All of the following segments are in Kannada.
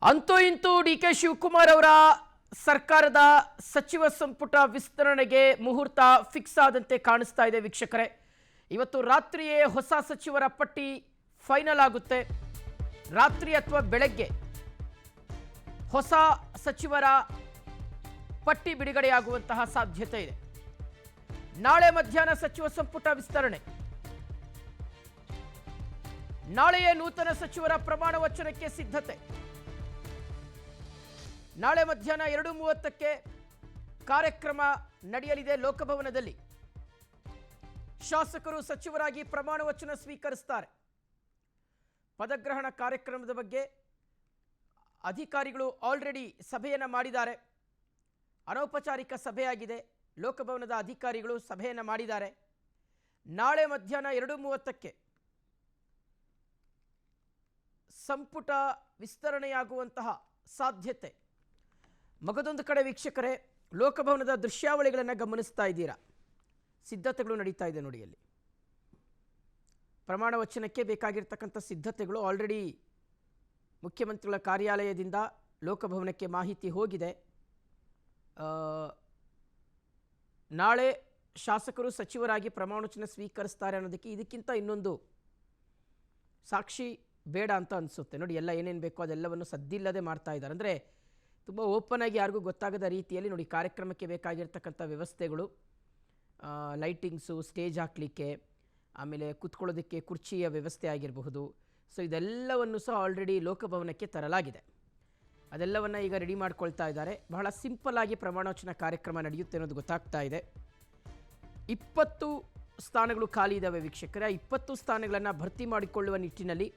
ಅಂತೂ ಇಂತೂ ಡಿಕೆ ಶಿವಕುಮಾರ್ ಅವರ ಸರ್ಕಾರದ ಸಚಿವ ಸಂಪುಟ ವಿಸ್ತರಣೆಗೆ ಮುಹೂರ್ತ ಫಿಕ್ಸ್ ಆದಂತೆ ಕಾಣಿಸ್ತಾ ಇದೆ ವೀಕ್ಷಕರೇ. ಇವತ್ತು ರಾತ್ರಿಯೇ ಹೊಸ ಸಚಿವರ ಪಟ್ಟಿ ಫೈನಲ್ ಆಗುತ್ತೆ. ರಾತ್ರಿ ಅಥವಾ ಬೆಳಗ್ಗೆ ಹೊಸ ಸಚಿವರ ಪಟ್ಟಿ ಬಿಡುಗಡೆಯಾಗುವಂತಹ ಸಾಧ್ಯತೆ ಇದೆ. ನಾಳೆ ಮಧ್ಯಾಹ್ನ ಸಚಿವ ಸಂಪುಟ ವಿಸ್ತರಣೆ, ನಾಳೆಯೇ ನೂತನ ಸಚಿವರ ಪ್ರಮಾಣ ವಚನಕ್ಕೆ ಸಿದ್ಧತೆ. ನಾಳೆ ಮಧ್ಯಾಹ್ನ 2:30ಕ್ಕೆ ಕಾರ್ಯಕ್ರಮ ನಡೆಯಲಿದೆ. ಲೋಕಭವನದಲ್ಲಿ ಶಾಸಕರು ಸಚಿವರಾಗಿ ಪ್ರಮಾಣ ವಚನ ಸ್ವೀಕರಿಸುತ್ತಾರೆ. ಪದಗ್ರಹಣ ಕಾರ್ಯಕ್ರಮದ ಬಗ್ಗೆ ಅಧಿಕಾರಿಗಳು ಆಲ್ರೆಡಿ ಸಭೆಯನ್ನು ಮಾಡಿದ್ದಾರೆ. ಅನೌಪಚಾರಿಕ ಸಭೆಯಾಗಿದೆ. ಲೋಕಭವನದ ಅಧಿಕಾರಿಗಳು ಸಭೆಯನ್ನು ಮಾಡಿದ್ದಾರೆ. ನಾಳೆ ಮಧ್ಯಾಹ್ನ 2:30ಕ್ಕೆ ಸಂಪುಟ ವಿಸ್ತರಣೆಯಾಗುವಂತಹ ಸಾಧ್ಯತೆ. ಮಗದೊಂದು ಕಡೆ ವೀಕ್ಷಕರೇ, ಲೋಕಭವನದ ದೃಶ್ಯಾವಳಿಗಳನ್ನು ಗಮನಿಸ್ತಾ ಇದ್ದೀರಾ. ಸಿದ್ಧತೆಗಳು ನಡೀತಾ ಇದೆ ನೋಡಿ. ಅಲ್ಲಿ ಪ್ರಮಾಣ ವಚನಕ್ಕೆ ಬೇಕಾಗಿರ್ತಕ್ಕಂಥ ಸಿದ್ಧತೆಗಳು ಆಲ್ರೆಡಿ ಮುಖ್ಯಮಂತ್ರಿಗಳ ಕಾರ್ಯಾಲಯದಿಂದ ಲೋಕಭವನಕ್ಕೆ ಮಾಹಿತಿ ಹೋಗಿದೆ. ನಾಳೆ ಶಾಸಕರು ಸಚಿವರಾಗಿ ಪ್ರಮಾಣ ವಚನ ಸ್ವೀಕರಿಸ್ತಾರೆ ಅನ್ನೋದಕ್ಕೆ ಇದಕ್ಕಿಂತ ಇನ್ನೊಂದು ಸಾಕ್ಷಿ ಬೇಡ ಅಂತ ಅನಿಸುತ್ತೆ ನೋಡಿ. ಎಲ್ಲ ಏನೇನು ಬೇಕೋ ಅದೆಲ್ಲವನ್ನು ಸದ್ದಿಲ್ಲದೆ ಮಾಡ್ತಾ ಇದ್ದಾರೆ. ಅಂದರೆ ತುಂಬ ಓಪನ್ ಆಗಿ ಯಾರಿಗೂ ಗೊತ್ತಾಗದ ರೀತಿಯಲ್ಲಿ ನೋಡಿ ಕಾರ್ಯಕ್ರಮಕ್ಕೆ ಬೇಕಾಗಿರ್ತಕ್ಕಂಥ ವ್ಯವಸ್ಥೆಗಳು, ಲೈಟಿಂಗ್ಸು, ಸ್ಟೇಜ್ ಹಾಕಲಿಕ್ಕೆ, ಆಮೇಲೆ ಕೂತ್ಕೊಳ್ಳೋದಕ್ಕೆ ಕುರ್ಚಿಯ ವ್ಯವಸ್ಥೆ ಆಗಿರಬಹುದು. ಸೊ ಇದೆಲ್ಲವನ್ನು ಸಹ ಆಲ್ರೆಡಿ ಲೋಕಭವನಕ್ಕೆ ತರಲಾಗಿದೆ. ಅದೆಲ್ಲವನ್ನು ಈಗ ರೆಡಿ ಮಾಡ್ಕೊಳ್ತಾ ಇದ್ದಾರೆ. ಬಹಳ ಸಿಂಪಲ್ ಆಗಿ ಪ್ರಮಾಣವಚನ ಕಾರ್ಯಕ್ರಮ ನಡೆಯುತ್ತೆ ಅನ್ನೋದು ಗೊತ್ತಾಗ್ತಾ ಇದೆ. 20 ಸ್ಥಾನಗಳು ಖಾಲಿ ಇದ್ದಾವೆ ವೀಕ್ಷಕರೇ. 20 ಸ್ಥಾನಗಳನ್ನು ಭರ್ತಿ ಮಾಡಿಕೊಳ್ಳುವ ನಿಟ್ಟಿನಲ್ಲಿ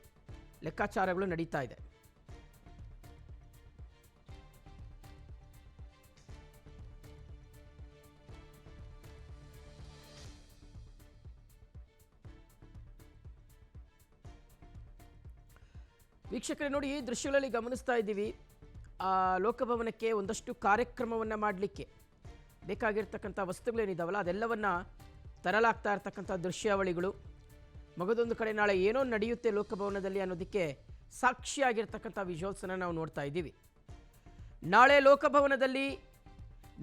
ಲೆಕ್ಕಾಚಾರಗಳು ನಡೀತಾ ಇದೆ. ವೀಕ್ಷಕರೇ ನೋಡಿ, ಈ ದೃಶ್ಯಗಳಲ್ಲಿ ಗಮನಿಸ್ತಾ ಇದ್ದೀವಿ. ಲೋಕಭವನಕ್ಕೆ ಒಂದಷ್ಟು ಕಾರ್ಯಕ್ರಮವನ್ನು ಮಾಡಲಿಕ್ಕೆ ಬೇಕಾಗಿರ್ತಕ್ಕಂಥ ವಸ್ತುಗಳೇನಿದ್ದಾವಲ್ಲ ಅದೆಲ್ಲವನ್ನು ತರಲಾಗ್ತಾ ಇರ್ತಕ್ಕಂಥ ದೃಶ್ಯಾವಳಿಗಳು. ಮಗದೊಂದು ಕಡೆ ನಾಳೆ ಏನೋ ನಡೆಯುತ್ತೆ ಲೋಕಭವನದಲ್ಲಿ ಅನ್ನೋದಕ್ಕೆ ಸಾಕ್ಷಿಯಾಗಿರ್ತಕ್ಕಂಥ ವಿಜುವಲ್ಸನ್ನು ನಾವು ನೋಡ್ತಾ ಇದ್ದೀವಿ. ನಾಳೆ ಲೋಕಭವನದಲ್ಲಿ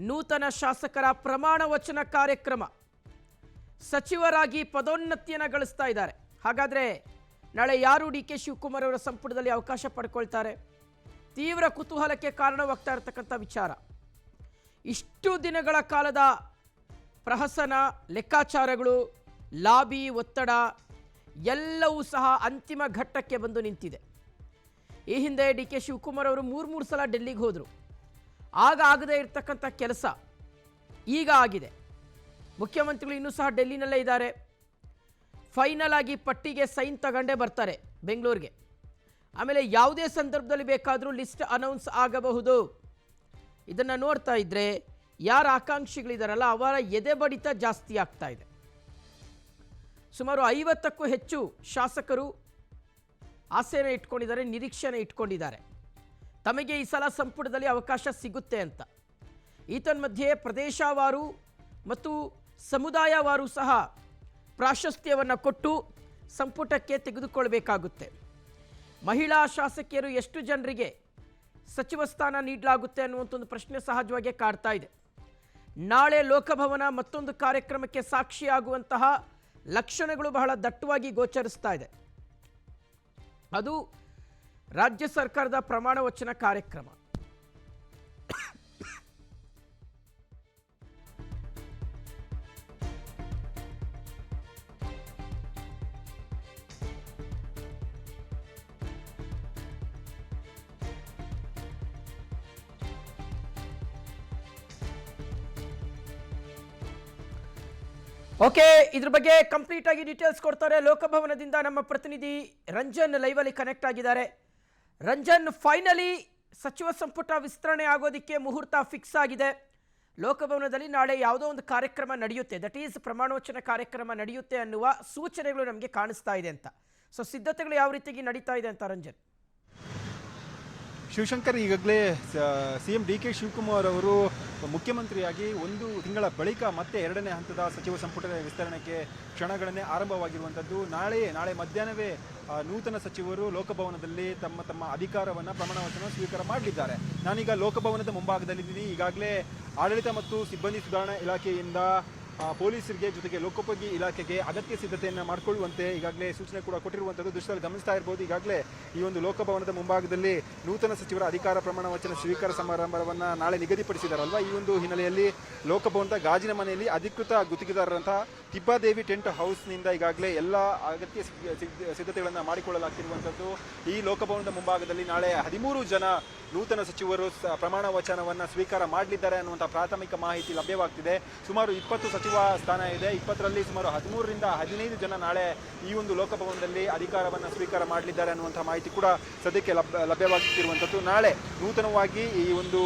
ನೂತನ ಶಾಸಕರ ಪ್ರಮಾಣ ವಚನ ಕಾರ್ಯಕ್ರಮ. ಸಚಿವರಾಗಿ ಪದೋನ್ನತಿಯನ್ನು ಗಳಿಸ್ತಾ ಇದ್ದಾರೆ. ಹಾಗಾದರೆ ನಾಳೆ ಯಾರು ಡಿ ಕೆ ಶಿವಕುಮಾರ್ ಅವರ ಸಂಪುಟದಲ್ಲಿ ಅವಕಾಶ ಪಡ್ಕೊಳ್ತಾರೆ? ತೀವ್ರ ಕುತೂಹಲಕ್ಕೆ ಕಾರಣವಾಗ್ತಾ ಇರತಕ್ಕಂಥ ವಿಚಾರ. ಇಷ್ಟು ದಿನಗಳ ಕಾಲದ ಪ್ರಹಸನ, ಲೆಕ್ಕಾಚಾರಗಳು, ಲಾಬಿ, ಒತ್ತಡ ಎಲ್ಲವೂ ಸಹ ಅಂತಿಮ ಘಟ್ಟಕ್ಕೆ ಬಂದು ನಿಂತಿದೆ. ಈ ಹಿಂದೆ ಡಿ ಕೆ ಶಿವಕುಮಾರ್ ಅವರು 3 ಸಲ ಡೆಲ್ಲಿಗೆ ಹೋದರು. ಆಗ ಆಗದೇ ಇರತಕ್ಕಂಥ ಕೆಲಸ ಈಗ ಆಗಿದೆ. ಮುಖ್ಯಮಂತ್ರಿಗಳು ಇನ್ನೂ ಸಹ ಡೆಲ್ಲಿನಲ್ಲೇ ಇದ್ದಾರೆ. ಫೈನಲ್ ಆಗಿ ಪಟ್ಟಿಗೆ ಸೈನ್ ತಗೊಂಡೇ ಬರ್ತಾರೆ ಬೆಂಗಳೂರಿಗೆ. ಆಮೇಲೆ ಯಾವುದೇ ಸಂದರ್ಭದಲ್ಲಿ ಬೇಕಾದರೂ ಲಿಸ್ಟ್ ಅನೌನ್ಸ್ ಆಗಬಹುದು. ಇದನ್ನು ನೋಡ್ತಾ ಇದ್ದರೆ ಯಾರ ಆಕಾಂಕ್ಷಿಗಳಿದಾರಲ್ಲ ಅವರ ಎದೆ ಬಡಿತ ಜಾಸ್ತಿ ಆಗ್ತಾ ಇದೆ. ಸುಮಾರು 50ಕ್ಕೂ ಹೆಚ್ಚು ಶಾಸಕರು ಆಸೆಯನ್ನು ಇಟ್ಕೊಂಡಿದ್ದಾರೆ, ನಿರೀಕ್ಷೆಯನ್ನು ಇಟ್ಕೊಂಡಿದ್ದಾರೆ. ತಮಗೆ ಈ ಸಲ ಸಂಪುಟದಲ್ಲಿ ಅವಕಾಶ ಸಿಗುತ್ತೆ ಅಂತ. ಈತನ್ಮಧ್ಯೆ ಪ್ರದೇಶವಾರು ಮತ್ತು ಸಮುದಾಯವಾರು ಸಹ ಪ್ರಾಶಸ್ತ್ಯವನ್ನು ಕೊಟ್ಟು ಸಂಪುಟಕ್ಕೆ ತೆಗೆದುಕೊಳ್ಳಬೇಕಾಗುತ್ತೆ. ಮಹಿಳಾ ಶಾಸಕಿಯರು ಎಷ್ಟು ಜನರಿಗೆ ಸಚಿವ ಸ್ಥಾನ ನೀಡಲಾಗುತ್ತೆ ಅನ್ನುವಂಥ ಒಂದು ಪ್ರಶ್ನೆ ಸಹಜವಾಗಿ ಕಾಡ್ತಾ ಇದೆ. ನಾಳೆ ಲೋಕಭವನ ಮತ್ತೊಂದು ಕಾರ್ಯಕ್ರಮಕ್ಕೆ ಸಾಕ್ಷಿಯಾಗುವಂತಹ ಲಕ್ಷಣಗಳು ಬಹಳ ದಟ್ಟವಾಗಿ ಗೋಚರಿಸ್ತಾ ಇದೆ. ಅದು ರಾಜ್ಯ ಸರ್ಕಾರದ ಪ್ರಮಾಣ ವಚನ ಕಾರ್ಯಕ್ರಮ. ಓಕೆ, ಇದ್ರ ಬಗ್ಗೆ ಕಂಪ್ಲೀಟ್ ಆಗಿ ಡೀಟೇಲ್ಸ್ ಕೊಡ್ತಾರೆ ಲೋಕಭವನದಿಂದ ನಮ್ಮ ಪ್ರತಿನಿಧಿ ರಂಜನ್ ಲೈವ್ ಅಲ್ಲಿ ಕನೆಕ್ಟ್ ಆಗಿದ್ದಾರೆ. ರಂಜನ್, ಫೈನಲಿ ಸಚಿವ ಸಂಪುಟ ವಿಸ್ತರಣೆ ಆಗೋದಕ್ಕೆ ಮುಹೂರ್ತ ಫಿಕ್ಸ್ ಆಗಿದೆ. ಲೋಕಭವನದಲ್ಲಿ ನಾಳೆ ಯಾವುದೋ ಒಂದು ಕಾರ್ಯಕ್ರಮ ನಡೆಯುತ್ತೆ, ದಟ್ ಈಸ್ ಪ್ರಮಾಣವಚನ ಕಾರ್ಯಕ್ರಮ ನಡೆಯುತ್ತೆ ಅನ್ನುವ ಸೂಚನೆಗಳು ನಮಗೆ ಕಾಣಿಸ್ತಾ ಇದೆ ಅಂತ. ಸೊ ಸಿದ್ಧತೆಗಳು ಯಾವ ರೀತಿಯಾಗಿ ನಡೀತಾ ಇದೆ ಅಂತ ರಂಜನ್? ಶಿವಶಂಕರ್, ಈಗಾಗಲೇ ಸಿಎಂ ಡಿ ಕೆ ಶಿವಕುಮಾರ್ ಅವರು ಮುಖ್ಯಮಂತ್ರಿಯಾಗಿ ಒಂದು ತಿಂಗಳ ಬಳಿಕ ಮತ್ತೆ ಎರಡನೇ ಹಂತದ ಸಚಿವ ಸಂಪುಟದ ವಿಸ್ತರಣೆಗೆ ಕ್ಷಣಗಣನೆ ಆರಂಭವಾಗಿರುವಂಥದ್ದು. ನಾಳೆ ಮಧ್ಯಾಹ್ನವೇ ನೂತನ ಸಚಿವರು ಲೋಕಭವನದಲ್ಲಿ ತಮ್ಮ ಅಧಿಕಾರವನ್ನು ಪ್ರಮಾಣ ವಚನ ಸ್ವೀಕಾರ ಮಾಡಲಿದ್ದಾರೆ. ನಾನೀಗ ಲೋಕಭವನದ ಮುಂಭಾಗದಲ್ಲಿದ್ದೀನಿ. ಈಗಾಗಲೇ ಆಡಳಿತ ಮತ್ತು ಸಿಬ್ಬಂದಿ ಸುಧಾರಣಾ ಇಲಾಖೆಯಿಂದ ಪೊಲೀಸರಿಗೆ ಜೊತೆಗೆ ಲೋಕೋಪಯೋಗಿ ಇಲಾಖೆಗೆ ಅಗತ್ಯ ಸಿದ್ಧತೆಯನ್ನು ಮಾಡಿಕೊಳ್ಳುವಂತೆ ಈಗಾಗಲೇ ಸೂಚನೆ ಕೂಡ ಕೊಟ್ಟಿರುವಂಥದ್ದು ದೃಶ್ಯದಲ್ಲಿ ಗಮನಿಸ್ತಾ ಇರ್ಬೋದು. ಈಗಾಗಲೇ ಈ ಒಂದು ಲೋಕಭವನದ ಮುಂಭಾಗದಲ್ಲಿ ನೂತನ ಸಚಿವರ ಅಧಿಕಾರ ಪ್ರಮಾಣ ವಚನ ಸ್ವೀಕಾರ ಸಮಾರಂಭವನ್ನು ನಾಳೆ ನಿಗದಿಪಡಿಸಿದಾರಲ್ವ. ಈ ಒಂದು ಹಿನ್ನೆಲೆಯಲ್ಲಿ ಲೋಕಭವನದ ಗಾಜಿನ ಮನೆಯಲ್ಲಿ ಅಧಿಕೃತ ಗುತ್ತಿಗೆದಾರರಂತಹ ತಿಬ್ಬಾದೇವಿ ಟೆಂಟ್ ಹೌಸ್ನಿಂದ ಈಗಾಗಲೇ ಎಲ್ಲ ಅಗತ್ಯ ಸಿದ್ಧತೆಗಳನ್ನು ಮಾಡಿಕೊಳ್ಳಲಾಗ್ತಿರುವಂಥದ್ದು. ಈ ಲೋಕಭವನದ ಮುಂಭಾಗದಲ್ಲಿ ನಾಳೆ 13 ಜನ ನೂತನ ಸಚಿವರು ಪ್ರಮಾಣ ವಚನವನ್ನು ಸ್ವೀಕಾರ ಮಾಡಲಿದ್ದಾರೆ ಅನ್ನುವಂಥ ಪ್ರಾಥಮಿಕ ಮಾಹಿತಿ ಲಭ್ಯವಾಗ್ತಿದೆ. ಸುಮಾರು 20 ಸಚಿವ ಸ್ಥಾನ ಇದೆ. 20ರಲ್ಲಿ ಸುಮಾರು 13ರಿಂದ 15 ಜನ ನಾಳೆ ಈ ಒಂದು ಲೋಕಭವನದಲ್ಲಿ ಅಧಿಕಾರವನ್ನು ಸ್ವೀಕಾರ ಮಾಡಲಿದ್ದಾರೆ ಅನ್ನುವಂಥ ಮಾಹಿತಿ ಕೂಡ ಸದ್ಯಕ್ಕೆ ಲಭ್ಯವಾಗುತ್ತಿರುವಂಥದ್ದು. ನಾಳೆ ನೂತನವಾಗಿ ಈ ಒಂದು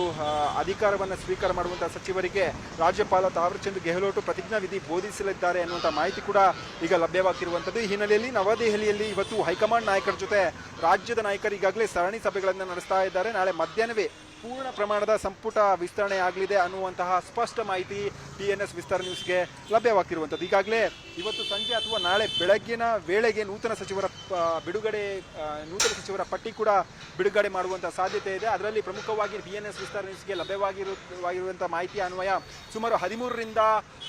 ಅಧಿಕಾರವನ್ನು ಸ್ವೀಕಾರ ಮಾಡುವಂಥ ಸಚಿವರಿಗೆ ರಾಜ್ಯಪಾಲ ತಾವರ್ಚಂದ್ ಗೆಹ್ಲೋಟ್ ಪ್ರತಿಜ್ಞಾ ವಿಧಿ ಬೋಧಿಸಲಿದ್ದಾರೆ ಅನ್ನುವಂಥ ಮಾಹಿತಿ ಕೂಡ ಈಗ ಲಭ್ಯವಾಗ್ತಿರುವಂಥದ್ದು. ಈ ಹಿನ್ನೆಲೆಯಲ್ಲಿ ನವದೆಹಲಿಯಲ್ಲಿ ಇವತ್ತು ಹೈಕಮಾಂಡ್ ನಾಯಕರ ಜೊತೆ ರಾಜ್ಯದ ನಾಯಕರು ಈಗಾಗಲೇ ಸರಣಿ ಸಭೆಗಳನ್ನು ನಡೆಸ್ತಾ ಇದ್ದಾರೆ. ನಾಳೆ ಮಧ್ಯಾಹ್ನವೇ ಪೂರ್ಣ ಪ್ರಮಾಣದ ಸಂಪುಟ ವಿಸ್ತರಣೆ ಆಗಲಿದೆ ಅನ್ನುವಂತಹ ಸ್ಪಷ್ಟ ಮಾಹಿತಿ TNS ವಿಸ್ತಾರ ನ್ಯೂಸ್ಗೆ ಲಭ್ಯವಾಗ್ತಿರುವಂಥದ್ದು. ಈಗಾಗಲೇ ಇವತ್ತು ಸಂಜೆ ಅಥವಾ ನಾಳೆ ಬೆಳಗ್ಗಿನ ವೇಳೆಗೆ ನೂತನ ಸಚಿವರ ಪಟ್ಟಿ ಕೂಡ ಬಿಡುಗಡೆ ಮಾಡುವಂಥ ಸಾಧ್ಯತೆ ಇದೆ. ಅದರಲ್ಲಿ ಪ್ರಮುಖವಾಗಿ TNS ವಿಸ್ತಾರ ನ್ಯೂಸ್ಗೆ ಲಭ್ಯವಾಗಿರುವಂಥ ಮಾಹಿತಿ ಅನ್ವಯ ಸುಮಾರು 13ರಿಂದ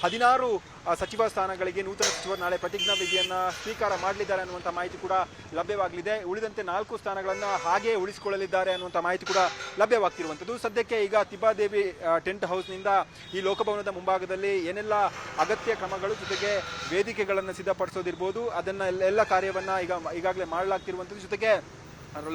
16 ಸಚಿವ ಸ್ಥಾನಗಳಿಗೆ ನೂತನ ಸಚಿವರು ನಾಳೆ ಪ್ರತಿಜ್ಞಾ ವಿಧಿಯನ್ನು ಸ್ವೀಕಾರ ಮಾಡಲಿದ್ದಾರೆ ಅನ್ನುವಂಥ ಮಾಹಿತಿ ಕೂಡ ಲಭ್ಯವಾಗಲಿದೆ. ಉಳಿದಂತೆ 4 ಸ್ಥಾನಗಳನ್ನು ಹಾಗೆ ಉಳಿಸಿಕೊಳ್ಳಲಿದ್ದಾರೆ ಅನ್ನುವಂಥ ಮಾಹಿತಿ ಕೂಡ ಲಭ್ಯವಾಗ್ತಿರುವಂಥದ್ದು. ಸದ್ಯಕ್ಕೆ ಈಗ ತಿಬ್ಬಾದೇವಿ ಟೆಂಟ್ ಹೌಸ್ನಿಂದ ಈ ಲೋಕಭವನದ ಮುಂಭಾಗದಲ್ಲಿ ಏನೆಲ್ಲ ಅಗತ್ಯ ಕ್ರಮಗಳು ಜೊತೆಗೆ ವೇದಿಕೆಗಳನ್ನು ಸಿದ್ಧಪಡಿಸೋದಿರ್ಬೋದು ಎಲ್ಲ ಕಾರ್ಯವನ್ನು ಈಗಾಗಲೇ ಮಾಡಲಾಗ್ತಿರುವಂಥದ್ದು. ಜೊತೆಗೆ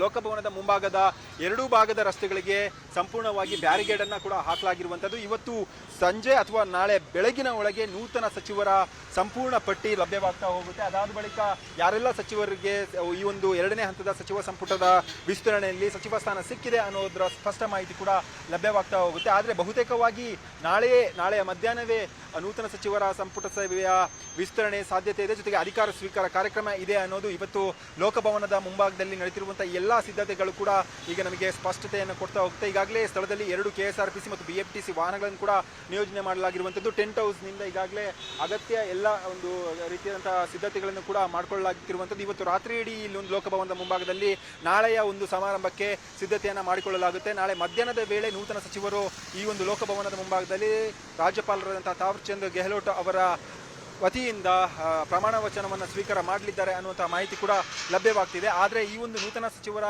ಲೋಕಭವನದ ಮುಂಭಾಗದ 2 ಭಾಗದ ರಸ್ತೆಗಳಿಗೆ ಸಂಪೂರ್ಣವಾಗಿ ಬ್ಯಾರಿಗೇಡ್ ಅನ್ನು ಕೂಡ ಹಾಕಲಾಗಿರುವಂಥದ್ದು. ಇವತ್ತು ಸಂಜೆ ಅಥವಾ ನಾಳೆ ಬೆಳಗಿನ ಒಳಗೆ ನೂತನ ಸಚಿವರ ಸಂಪೂರ್ಣ ಪಟ್ಟಿ ಲಭ್ಯವಾಗ್ತಾ ಹೋಗುತ್ತೆ. ಅದಾದ ಬಳಿಕ ಯಾರೆಲ್ಲ ಸಚಿವರಿಗೆ ಈ ಒಂದು ಎರಡನೇ ಹಂತದ ಸಚಿವ ಸಂಪುಟದ ವಿಸ್ತರಣೆಯಲ್ಲಿ ಸಚಿವ ಸ್ಥಾನ ಸಿಕ್ಕಿದೆ ಅನ್ನೋದರ ಸ್ಪಷ್ಟ ಮಾಹಿತಿ ಕೂಡ ಲಭ್ಯವಾಗ್ತಾ ಹೋಗುತ್ತೆ. ಆದರೆ ಬಹುತೇಕವಾಗಿ ನಾಳೆಯ ಮಧ್ಯಾಹ್ನವೇ ನೂತನ ಸಚಿವರ ಸಂಪುಟ ಸಭೆಯ ವಿಸ್ತರಣೆ ಸಾಧ್ಯತೆ ಇದೆ. ಜೊತೆಗೆ ಅಧಿಕಾರ ಸ್ವೀಕಾರ ಕಾರ್ಯಕ್ರಮ ಇದೆ ಅನ್ನೋದು ಇವತ್ತು ಲೋಕಭವನದ ಮುಂಭಾಗದಲ್ಲಿ ನಡೆಯುತ್ತಿರುವಂಥ ಎಲ್ಲ ಸಿದ್ಧತೆಗಳು ಕೂಡ ಈಗ ನಮಗೆ ಸ್ಪಷ್ಟತೆಯನ್ನು ಕೊಡ್ತಾ ಹೋಗುತ್ತೆ. ಈಗಾಗಲೇ ಸ್ಥಳದಲ್ಲಿ 2 KSRTC ಮತ್ತು BFTC ವಾಹನಗಳನ್ನು ಕೂಡ ನಿಯೋಜನೆ ಮಾಡಲಾಗಿರುವಂಥದ್ದು. ಟೆಂಟ್ ಹೌಸ್ನಿಂದ ಈಗಾಗಲೇ ಅಗತ್ಯ ಎಲ್ಲ ಒಂದು ರೀತಿಯಾದಂತಹ ಸಿದ್ಧತೆಗಳನ್ನು ಕೂಡ ಮಾಡಿಕೊಳ್ಳಲಾಗುತ್ತಿರುವಂಥದ್ದು. ಇವತ್ತು ರಾತ್ರಿ ಇಡೀ ಇಲ್ಲೊಂದು ಲೋಕಭವನದ ಮುಂಭಾಗದಲ್ಲಿ ನಾಳೆಯ ಒಂದು ಸಮಾರಂಭಕ್ಕೆ ಸಿದ್ಧತೆಯನ್ನು ಮಾಡಿಕೊಳ್ಳಲಾಗುತ್ತೆ. ನಾಳೆ ಮಧ್ಯಾಹ್ನದ ವೇಳೆ ನೂತನ ಸಚಿವರು ಈ ಒಂದು ಲೋಕಭವನದ ಮುಂಭಾಗದಲ್ಲಿ ರಾಜ್ಯಪಾಲರಾದಂತಹ ತಾವರ್ಚಂದ್ ಗೆಹ್ಲೋಟ್ ಅವರ ವತಿಯಿಂದ ಪ್ರಮಾಣ ವಚನವನ್ನು ಸ್ವೀಕಾರ ಮಾಡಲಿದ್ದಾರೆ ಅನ್ನುವಂಥ ಮಾಹಿತಿ ಕೂಡ ಲಭ್ಯವಾಗ್ತಿದೆ. ಆದರೆ ಈ ಒಂದು ನೂತನ ಸಚಿವರ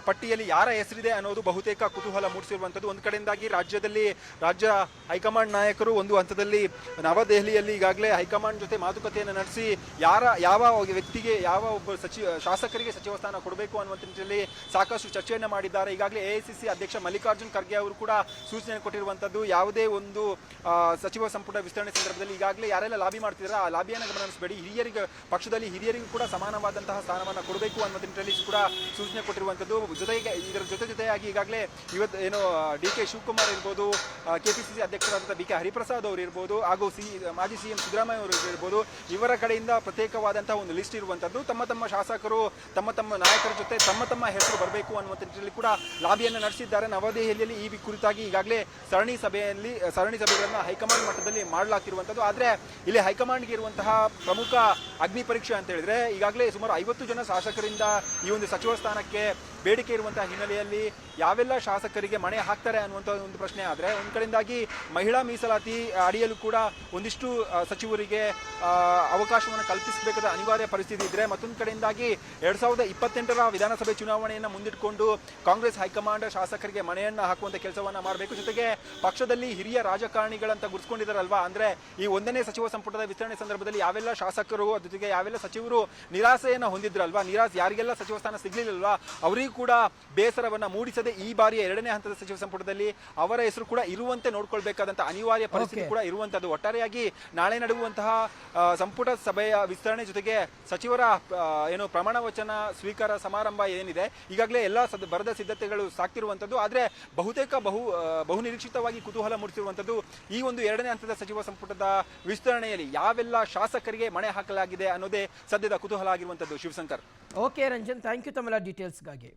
ಪಟ್ಟಿಯಲ್ಲಿ ಯಾರ ಹೆಸರಿದೆ ಅನ್ನೋದು ಬಹುತೇಕ ಕುತೂಹಲ ಮೂಡಿಸಿರುವಂಥದ್ದು. ಒಂದು ಕಡೆಯಿಂದಾಗಿ ರಾಜ್ಯ ಹೈಕಮಾಂಡ್ ನಾಯಕರು ಒಂದು ಹಂತದಲ್ಲಿ ನವದೆಹಲಿಯಲ್ಲಿ ಈಗಾಗಲೇ ಹೈಕಮಾಂಡ್ ಜೊತೆ ಮಾತುಕತೆಯನ್ನು ನಡೆಸಿ ಯಾವ ವ್ಯಕ್ತಿಗೆ ಯಾವ ಒಬ್ಬ ಶಾಸಕರಿಗೆ ಸಚಿವ ಸ್ಥಾನ ಕೊಡಬೇಕು ಅನ್ನುವಂಥ ನಿಟ್ಟಿನಲ್ಲಿ ಸಾಕಷ್ಟು ಚರ್ಚೆಯನ್ನು ಮಾಡಿದ್ದಾರೆ. ಈಗಾಗಲೇ AICC ಅಧ್ಯಕ್ಷ ಮಲ್ಲಿಕಾರ್ಜುನ್ ಖರ್ಗೆ ಅವರು ಕೂಡ ಸೂಚನೆ ಕೊಟ್ಟಿರುವಂಥದ್ದು. ಯಾವುದೇ ಒಂದು ಸಚಿವ ಸಂಪುಟ ವಿಸ್ತರಣೆ ಸಂದರ್ಭದಲ್ಲಿ ಈಗಾಗಲೇ ಯಾರೆಲ್ಲ ಲಾಬಿ ಮಾಡ್ತಿದ್ದಾರೆ ಆ ಲಾಬಿಯನ್ನು ಗಮನಿಸಬೇಡಿ, ಪಕ್ಷದಲ್ಲಿ ಹಿರಿಯರಿಗೂ ಕೂಡ ಸಮಾನವಾದಂತಹ ಸ್ಥಾನವನ್ನು ಕೊಡಬೇಕು ಅನ್ನೋ ನಿಟ್ಟಿನಲ್ಲಿ ಕೂಡ ಸೂಚನೆ ಕೊಟ್ಟಿರುವಂಥದ್ದು. ಜೊತೆಗೆ ಇದರ ಜೊತೆಯಾಗಿ ಈಗಾಗಲೇ ಇವತ್ತು ಏನು DK ಶಿವಕುಮಾರ್ ಇರ್ಬೋದು, KPCC ಅಧ್ಯಕ್ಷರಾದಂಥ BK ಹರಿಪ್ರಸಾದ್ ಅವರು ಇರ್ಬೋದು, ಹಾಗೂ ಮಾಜಿ CM ಸಿದ್ದರಾಮಯ್ಯ ಅವರು ಇರ್ಬೋದು, ಇವರ ಕಡೆಯಿಂದ ಪ್ರತ್ಯೇಕವಾದಂತಹ ಒಂದು ಲಿಸ್ಟ್ ಇರುವಂಥದ್ದು. ತಮ್ಮ ಶಾಸಕರು ತಮ್ಮ ನಾಯಕರ ಜೊತೆ ತಮ್ಮ ಹೆಸರು ಬರಬೇಕು ಅನ್ನುವಂಥ ನಿಟ್ಟಿನಲ್ಲಿ ಕೂಡ ಲಾಬಿಯನ್ನು ನಡೆಸಿದ್ದಾರೆ. ನವದೆಹಲಿಯಲ್ಲಿ ಈ ಕುರಿತಾಗಿ ಈಗಾಗಲೇ ಸರಣಿ ಸಭೆಗಳನ್ನು ಹೈಕಮಾಂಡ್ ಮಟ್ಟದಲ್ಲಿ ಮಾಡಲಾಗ್ತಿರುವಂಥದ್ದು. ಆದರೆ ಇಲ್ಲಿ ಹೈಕಮಾಂಡ್ಗೆ ಇರುವಂತಹ ಪ್ರಮುಖ ಅಗ್ನಿ ಪರೀಕ್ಷೆ ಅಂತ ಹೇಳಿದ್ರೆ ಈಗಾಗಲೇ ಸುಮಾರು 50 ಜನ ಶಾಸಕರಿಂದ ಈ ಒಂದು ಸಚಿವ ಸ್ಥಾನಕ್ಕೆ ಬೇಡಿಕೆ ಇರುವಂತಹ ಹಿನ್ನೆಲೆಯಲ್ಲಿ ಯಾವೆಲ್ಲ ಶಾಸಕರಿಗೆ ಮಣೆ ಹಾಕ್ತಾರೆ ಅನ್ನುವಂಥ ಒಂದು ಪ್ರಶ್ನೆ. ಆದರೆ ಒಂದು ಕಡೆಯಿಂದಾಗಿ ಮಹಿಳಾ ಮೀಸಲಾತಿ ಅಡಿಯಲ್ಲೂ ಕೂಡ ಒಂದಿಷ್ಟು ಸಚಿವರಿಗೆ ಅವಕಾಶವನ್ನು ಕಲ್ಪಿಸಬೇಕಾದ ಅನಿವಾರ್ಯ ಪರಿಸ್ಥಿತಿ ಇದ್ದರೆ, ಮತ್ತೊಂದು ಕಡೆಯಿಂದಾಗಿ 2028ರ ವಿಧಾನಸಭೆ ಚುನಾವಣೆಯನ್ನು ಮುಂದಿಟ್ಟುಕೊಂಡು ಕಾಂಗ್ರೆಸ್ ಹೈಕಮಾಂಡ್ ಶಾಸಕರಿಗೆ ಮಣೆಯನ್ನು ಹಾಕುವಂಥ ಕೆಲಸವನ್ನು ಮಾಡಬೇಕು. ಜೊತೆಗೆ ಪಕ್ಷದಲ್ಲಿ ಹಿರಿಯ ರಾಜಕಾರಣಿಗಳಂತ ಗುರುತಿಸಿಕೊಂಡಿದ್ದಾರಲ್ವಾ, ಅಂದರೆ ಈ 1ನೇ ಸಚಿವ ಸಂಪುಟದ ವಿಸ್ತರಣೆ ಸಂದರ್ಭದಲ್ಲಿ ಯಾವೆಲ್ಲ ಶಾಸಕರು ಜೊತೆಗೆ ಯಾವೆಲ್ಲ ಸಚಿವರು ನಿರಾಸೆಯನ್ನು ಹೊಂದಿದ್ರಲ್ವಾ, ಯಾರಿಗೆಲ್ಲ ಸಚಿವ ಸ್ಥಾನ ಸಿಗಲಿಲ್ಲಲ್ವಾ, ಅವರಿಗೂ ಕೂಡ ಬೇಸರವನ್ನು ಮೂಡಿಸದೆ ಈ ಬಾರಿಯ 2ನೇ ಹಂತದ ಸಚಿವ ಸಂಪುಟದಲ್ಲಿ ಅವರ ಹೆಸರು ಕೂಡ ಇರುವಂತೆ ನೋಡಿಕೊಳ್ಬೇಕಾದಂಥ ಅನಿವಾರ್ಯ ಪರಿಸ್ಥಿತಿ ಕೂಡ ಇರುವಂಥದ್ದು. ಒಟ್ಟಾರೆಯಾಗಿ ನಾಳೆ ನಡೆಯುವಂತಹ ಸಂಪುಟ ಸಭೆಯ ವಿಸ್ತರಣೆ ಜೊತೆಗೆ ಸಚಿವರ ಪ್ರಮಾಣ ವಚನ ಸ್ವೀಕಾರ ಸಮಾರಂಭ ಏನಿದೆ ಈಗಾಗಲೇ ಎಲ್ಲ ಬರದ ಸಿದ್ಧತೆಗಳು ಸಾಕ್ತಿರುವಂಥದ್ದು. ಆದರೆ ಬಹುತೇಕ ಬಹು ನಿರೀಕ್ಷಿತವಾಗಿ ಕುತೂಹಲ ಮೂಡಿಸಿರುವಂಥದ್ದು ಈ ಒಂದು 2ನೇ ಹಂತದ ಸಚಿವ ಸಂಪುಟದ ವಿಸ್ತರಣೆಯಲ್ಲಿ ಯಾವೆಲ್ಲ ಶಾಸಕರಿಗೆ ಮಣೆ ಹಾಕಲಾಗಿದೆ ಅನ್ನೋದೇ ಸದ್ಯದ ಕುತೂಹಲ ಆಗಿರುವಂಥದ್ದು. Shivashankar. Okay Ranjan, thank you ತಮ್ಮೆಲ್ಲ ಡೀಟೇಲ್ಸ್ಗಾಗಿ.